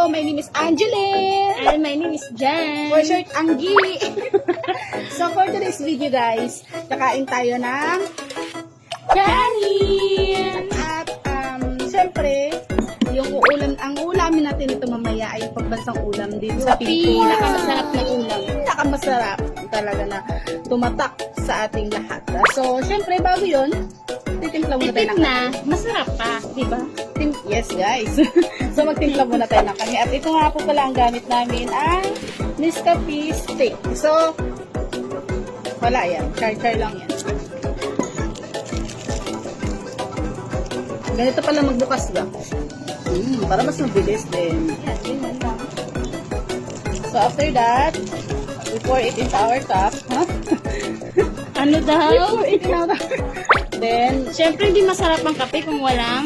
Hello, my name is Angeline. And my name is Jan. For short, Anggi. So for today's video guys, kakain tayo ng Kanin! at syempre, ang ulamin natin ito mamaya ay pagbansang ulam din sa Pilipinas. Pinakamasarap na ulam. Pinakamasarap talaga na tumatak sa ating lahat. So syempre, bago yun, titimpla muna tayo Tipid ng na, masarap pa, di ba? Yes, guys. So, magtimpla muna tayo ng kami. At ito nga po pala ang gamit namin, ang Nescafe stick. So, wala yan. Char-char lang yan. Ganito pala magbukas ba? Para mas mabilis din. Yan, ganyan lang. So, after that, we pour it into our cup. Huh? Ano daw? We pour it in our Then, Siyempre, hindi masarap ang kape kung walang